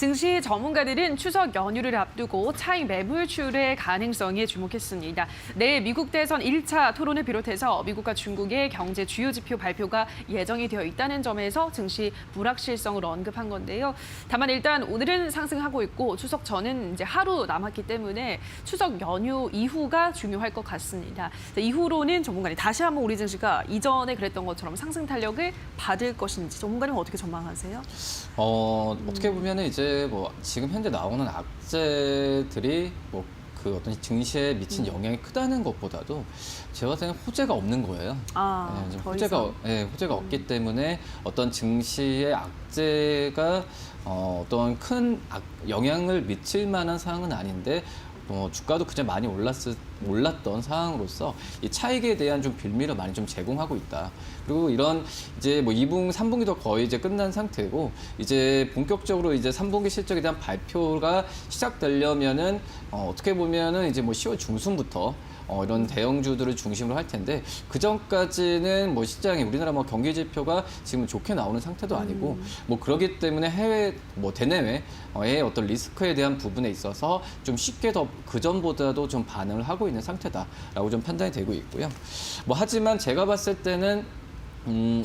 증시 전문가들은 추석 연휴를 앞두고 차익 매물출의 가능성에 주목했습니다. 내일 미국 대선 1차 토론을 비롯해서 미국과 중국의 경제 주요 지표 발표가 예정이 되어 있다는 점에서 증시 불확실성을 언급한 건데요. 다만 일단 오늘은 상승하고 있고 추석 전은 이제 하루 남았기 때문에 추석 연휴 이후가 중요할 것 같습니다. 이후로는 전문가님 다시 한번 우리 증시가 이전에 그랬던 것처럼 상승 탄력을 받을 것인지 전문가님은 어떻게 전망하세요? 어떻게 보면은 이제 뭐 지금 현재 나오는 악재들이 뭐 그 어떤 증시에 미친 영향이 크다는 것보다도 제가 봤을 때는 호재가 없는 거예요. 지금 호재가 없기 때문에 어떤 증시의 악재가 어떤 큰 영향을 미칠 만한 상황은 아닌데 주가도 그냥 많이 올랐던 상황으로서 이 차익에 대한 좀 빌미를 많이 좀 제공하고 있다. 그리고 이런 이제 뭐 2분, 3분기도 거의 이제 끝난 상태고 이제 본격적으로 이제 3분기 실적에 대한 발표가 시작되려면은 어떻게 보면은 이제 뭐 10월 중순부터 이런 대형주들을 중심으로 할 텐데 그 전까지는 뭐 시장이 우리나라 뭐 경기 지표가 지금 좋게 나오는 상태도 아니고 뭐 그러기 때문에 해외 뭐 대내외의 어떤 리스크에 대한 부분에 있어서 좀 쉽게 더 그 전보다도 좀 반응을 하고 있는 상태다라고 좀 판단이 되고 있고요. 뭐 하지만 제가 봤을 때는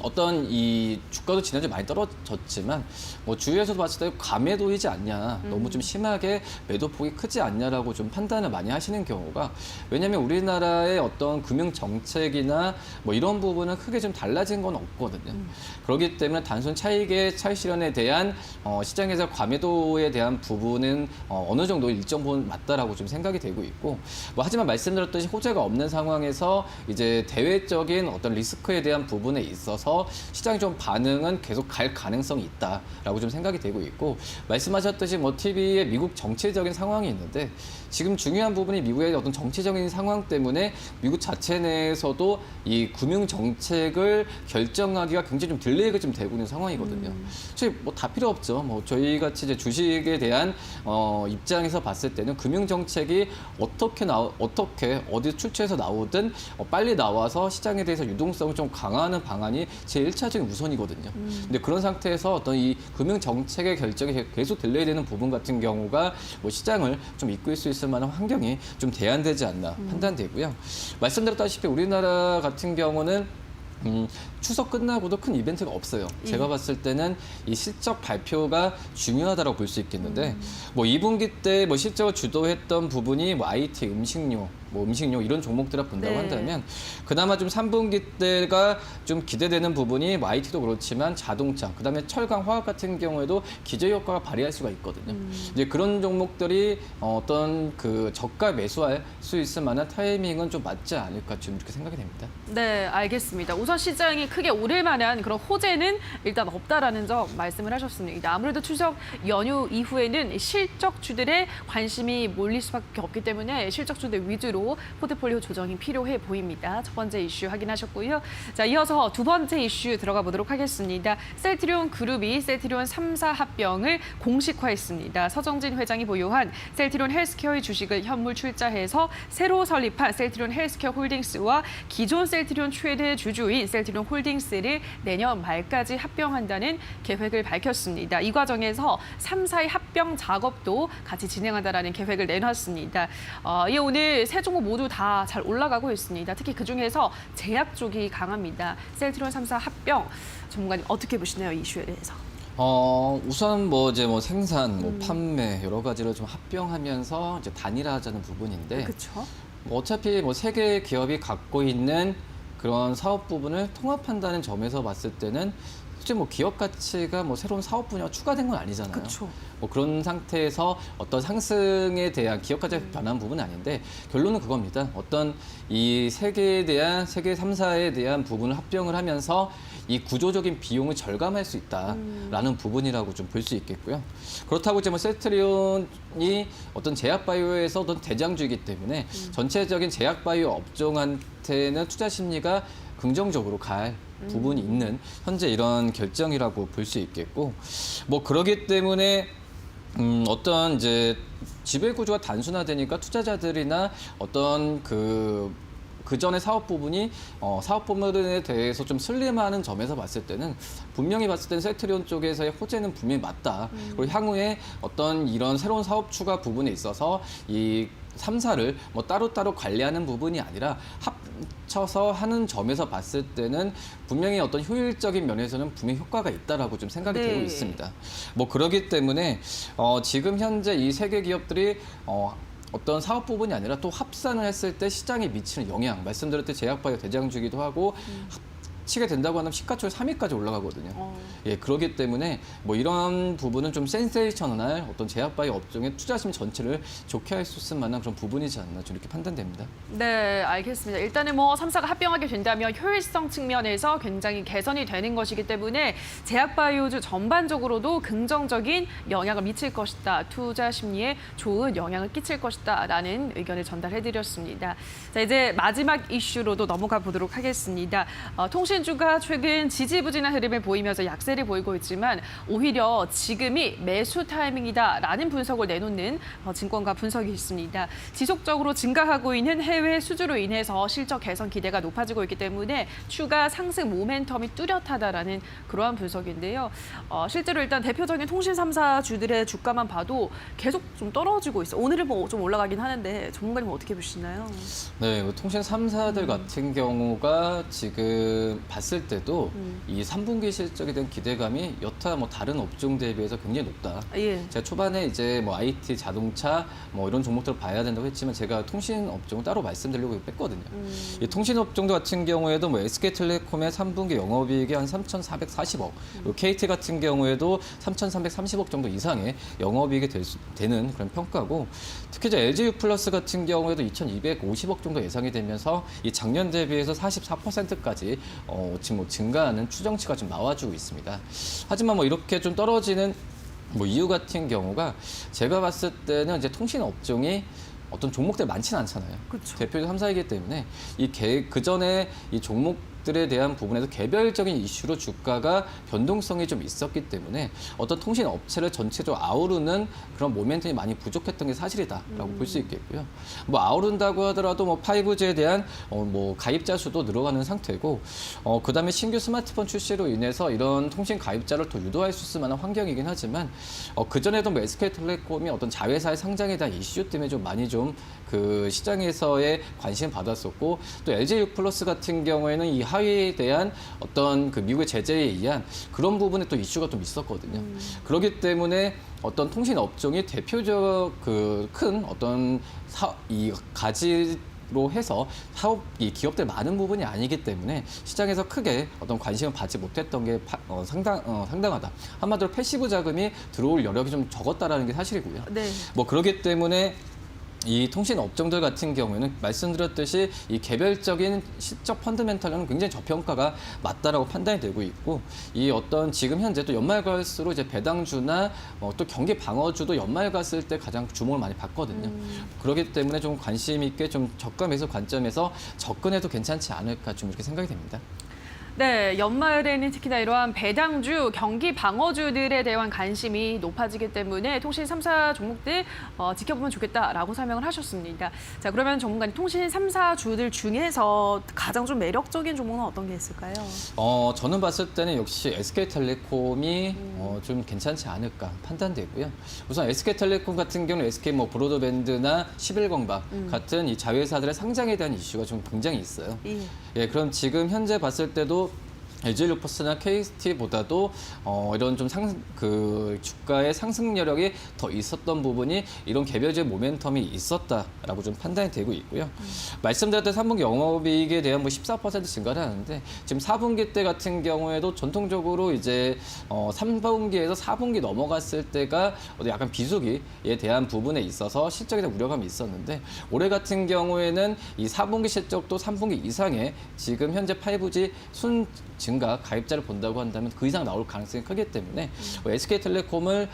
어떤 이 주가도 지난주에 많이 떨어졌지만 뭐 주위에서도 봤을 때 과매도이지 않냐, 너무 좀 심하게 매도폭이 크지 않냐라고 좀 판단을 많이 하시는 경우가, 왜냐하면 우리나라의 어떤 금융 정책이나 뭐 이런 부분은 크게 좀 달라진 건 없거든요. 그렇기 때문에 단순 차익 실현에 대한 시장에서 과매도에 대한 부분은 어느 정도 일정 부분 맞다라고 좀 생각이 되고 있고, 뭐 하지만 말씀드렸듯이 호재가 없는 상황에서 이제 대외적인 어떤 리스크에 대한 부분에 있어서 시장이 좀 반응은 계속 갈 가능성이 있다라고 좀 생각이 되고 있고, 말씀하셨듯이 뭐 TV에 미국 정치적인 상황이 있는데 지금 중요한 부분이 미국의 어떤 정치적인 상황 때문에 미국 자체 내에서도 이 금융 정책을 결정하기가 굉장히 좀 딜레이가 좀 되고 있는 상황이거든요. 사실 뭐 다 필요 없죠. 뭐 저희 같이 이제 주식에 대한 입장에서 봤을 때는 금융 정책이 어떻게 어디 출처에서 나오든 빨리 나와서 시장에 대해서 유동성을 좀 강화하는 방안이 제 1차적인 우선이거든요. 근데 그런 상태에서 어떤 이 금융 정책의 결정이 계속 딜레이되는 부분 같은 경우가 뭐 시장을 좀 이끌 수 있을 만한 환경이 좀 대안되지 않나 판단되고요. 말씀드렸다시피 우리나라 같은 경우는 추석 끝나고도 큰 이벤트가 없어요. 제가 봤을 때는 이 실적 발표가 중요하다고 볼 수 있겠는데, 뭐 2분기 때 뭐 실적을 주도했던 부분이 뭐 IT, 음식료 이런 종목들을 본다고 한다면 그나마 좀 3분기 때가 좀 기대되는 부분이 뭐 IT도 그렇지만 자동차, 그다음에 철강, 화학 같은 경우에도 기저 효과가 발휘할 수가 있거든요. 이제 그런 종목들이 어떤 그 저가 매수할 수 있을 만한 타이밍은 좀 맞지 않을까 좀 이렇게 생각이 됩니다. 네, 알겠습니다. 우선 시장이 크게 오를 만한 그런 호재는 일단 없다라는 점 말씀을 하셨습니다. 아무래도 추석 연휴 이후에는 실적주들의 관심이 몰릴 수밖에 없기 때문에 실적주들 위주로 포트폴리오 조정이 필요해 보입니다. 첫 번째 이슈 확인하셨고요. 자, 이어서 두 번째 이슈 들어가 보도록 하겠습니다. 셀트리온 그룹이 셀트리온 3사 합병을 공식화했습니다. 서정진 회장이 보유한 셀트리온 헬스케어의 주식을 현물 출자해서 새로 설립한 셀트리온 헬스케어 홀딩스와 기존 셀트리온 최대 주주인 셀트리온 홀딩스를 내년 말까지 합병한다는 계획을 밝혔습니다. 이 과정에서 3사의 합병 작업도 같이 진행한다라는 계획을 내놨습니다. 이 오늘 세 종목 모두 다 잘 올라가고 있습니다. 특히 그중에서 제약 쪽이 강합니다. 셀트리온 3사 합병 전문가님 어떻게 보시나요, 이 이슈에 대해서? 우선 뭐 이제 뭐 생산, 뭐 판매 여러 가지로 좀 합병하면서 이제 단일화하자는 부분인데, 그렇죠. 뭐 어차피 뭐 세 개의 기업이 갖고 있는 그런 사업 부분을 통합한다는 점에서 봤을 때는 실제 뭐 기업 가치가 뭐 새로운 사업 분야가 추가된 건 아니잖아요. 그렇죠. 뭐 그런 상태에서 어떤 상승에 대한 기업 가치가 변한 부분은 아닌데, 결론은 그겁니다. 어떤 이 세계 3사에 대한 부분을 합병을 하면서 이 구조적인 비용을 절감할 수 있다라는 부분이라고 좀 볼 수 있겠고요. 그렇다고 이제 뭐 셀트리온이 어떤 제약바이오에서 어떤 대장주이기 때문에 전체적인 제약바이오 업종한테는 투자 심리가 긍정적으로 갈 부분이 있는 현재 이런 결정이라고 볼 수 있겠고, 뭐 그러기 때문에 어떤 이제 지배 구조가 단순화되니까 투자자들이나 어떤 그 그 전에 사업 부분이 사업 부분에 대해서 좀 슬림하는 점에서 봤을 때는 분명히 봤을 때는 셀트리온 쪽에서의 호재는 분명히 맞다. 그리고 향후에 어떤 이런 새로운 사업 추가 부분에 있어서 이 3사를 뭐 따로따로 관리하는 부분이 아니라 합쳐서 하는 점에서 봤을 때는 분명히 어떤 효율적인 면에서는 분명히 효과가 있다라고 좀 생각이 네. 되고 있습니다. 뭐 그러기 때문에 지금 현재 이 세 개 기업들이 어떤 사업 부분이 아니라 또 합산을 했을 때 시장에 미치는 영향, 말씀드렸듯이 제약바이오 대장주기도 하고 합치게 된다고 하면 시가총액 3위까지 올라가거든요. 예, 그렇기 때문에 뭐 이런 부분은 좀 센세이셔널한 어떤 제약바이오 업종의 투자심 전체를 좋게 할 수 있을 만한 그런 부분이지 않나 좀 이렇게 판단됩니다. 네, 알겠습니다. 일단은 뭐 3사가 합병하게 된다면 효율성 측면에서 굉장히 개선이 되는 것이기 때문에 제약바이오주 전반적으로도 긍정적인 영향을 미칠 것이다. 투자 심리에 좋은 영향을 끼칠 것이다라는 의견을 전달해드렸습니다. 자, 이제 마지막 이슈로도 넘어가 보도록 하겠습니다. 통신주가 최근 지지부진한 흐름을 보이면서 약세를 보이고 있지만 오히려 지금이 매수 타이밍이다라는 분석을 내놓는 증권가 분석이 있습니다. 지속적으로 증가하고 있는 해외 수주로 인해서 실적 개선 기대가 높아지고 있기 때문에 추가 상승 모멘텀이 뚜렷하다라는 그러한 분석인데요. 실제로 일단 대표적인 통신 3사 주들의 주가만 봐도 계속 좀 떨어지고 있어요. 오늘은 뭐 좀 올라가긴 하는데 전문가님 어떻게 보시나요? 네, 뭐 통신 3사들 같은 경우가 지금 봤을 때도 이 3분기 실적에 대한 기대감이 여타 뭐 다른 업종 대비해서 굉장히 높다. 예. 제가 초반에 이제 뭐 IT, 자동차 뭐 이런 종목들을 봐야 된다고 했지만 제가 통신 업종을 따로 말씀드리려고 뺐거든요. 이 통신 업종도 같은 경우에도 뭐 SK텔레콤의 3분기 영업이익이 한 3,440억, 그리고 KT 같은 경우에도 3,330억 정도 이상의 영업이익이 되는 그런 평가고, 특히 이제 LG유플러스 같은 경우에도 2,250억 정도 예상이 되면서 이 작년 대비해서 44%까지 지금 뭐 증가하는 추정치가 좀 나와주고 있습니다. 하지만 뭐 이렇게 좀 떨어지는 뭐 이유 같은 경우가 제가 봤을 때는 이제 통신 업종이 어떤 종목들 많지는 않잖아요. 그쵸. 대표적 3사이기 때문에 그 전에 이 종목들에 대한 부분에서 개별적인 이슈로 주가가 변동성이 좀 있었기 때문에 어떤 통신 업체를 전체적으로 아우르는 그런 모멘텀이 많이 부족했던 게 사실이다라고 볼 수 있겠고요. 뭐 아우른다고 하더라도 뭐 5G에 대한 뭐 가입자 수도 늘어가는 상태고, 그다음에 신규 스마트폰 출시로 인해서 이런 통신 가입자를 더 유도할 수 있을 만한 환경이긴 하지만 그 전에도 뭐 SK텔레콤이 어떤 자회사의 상장에 대한 이슈 때문에 좀 많이 좀 그 시장에서의 관심을 받았었고, 또 LG유플러스 같은 경우에는 이 하위에 대한 어떤 그 미국의 제재에 의한 그런 부분에 또 이슈가 좀 있었거든요. 그렇기 때문에 어떤 통신 업종이 대표적 그 큰 어떤 이 가지로 해서 이 기업들 많은 부분이 아니기 때문에 시장에서 크게 어떤 관심을 받지 못했던 게 상당하다. 한마디로 패시브 자금이 들어올 여력이 좀 적었다라는 게 사실이고요. 네. 뭐 그렇기 때문에 이 통신 업종들 같은 경우에는 말씀드렸듯이 이 개별적인 실적 펀드멘탈은 굉장히 저평가가 맞다라고 판단이 되고 있고, 이 어떤 지금 현재 또 연말 갈수록 이제 배당주나 또 경기 방어주도 연말 갔을 때 가장 주목을 많이 받거든요. 그렇기 때문에 좀 관심 있게 좀 저가 매수 관점에서 접근해도 괜찮지 않을까 좀 이렇게 생각이 됩니다. 네, 연말에는 특히나 이러한 배당주, 경기 방어주들에 대한 관심이 높아지기 때문에 통신 3사 종목들 지켜보면 좋겠다라고 설명을 하셨습니다. 자, 그러면 전문가님, 통신 3사 주들 중에서 가장 좀 매력적인 종목은 어떤 게 있을까요? 저는 봤을 때는 역시 SK텔레콤이 좀 괜찮지 않을까 판단되고요. 우선 SK텔레콤 같은 경우는 SK 뭐 브로드밴드나 11공박 같은 이 자회사들의 상장에 대한 이슈가 좀 굉장히 있어요. 예, 그럼 지금 현재 봤을 때도 LG유플러스나 KT보다도 이런 좀 주가의 상승 여력이 더 있었던 부분이 이런 개별적 모멘텀이 있었다라고 좀 판단이 되고 있고요. 말씀드렸던 3분기 영업이익에 대한 뭐 14% 증가를 하는데, 지금 4분기 때 같은 경우에도 전통적으로 이제 3분기에서 4분기 넘어갔을 때가 약간 비수기에 대한 부분에 있어서 실적에 대한 우려감이 있었는데, 올해 같은 경우에는 이 4분기 실적도 3분기 이상의 지금 현재 5G 증가, 가입자를 본다고 한다면 그 이상 나올 가능성이 크기 때문에 SK텔레콤을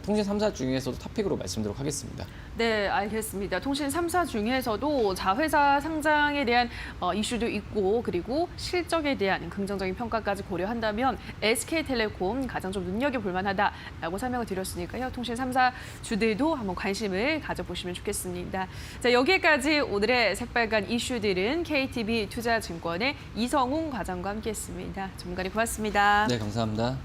통신 3사 중에서도 탑픽으로 말씀드리도록 하겠습니다. 네, 알겠습니다. 통신 3사 중에서도 자회사 상장에 대한 이슈도 있고 그리고 실적에 대한 긍정적인 평가까지 고려한다면 SK텔레콤 가장 좀 눈여겨볼 만하다라고 설명을 드렸으니까요. 통신 3사 주들도 한번 관심을 가져보시면 좋겠습니다. 자, 여기까지 오늘의 새빨간 이슈들은 KTB 투자증권의 이성웅 과장과 함께했습니다. 전문가님 고맙습니다. 네, 감사합니다.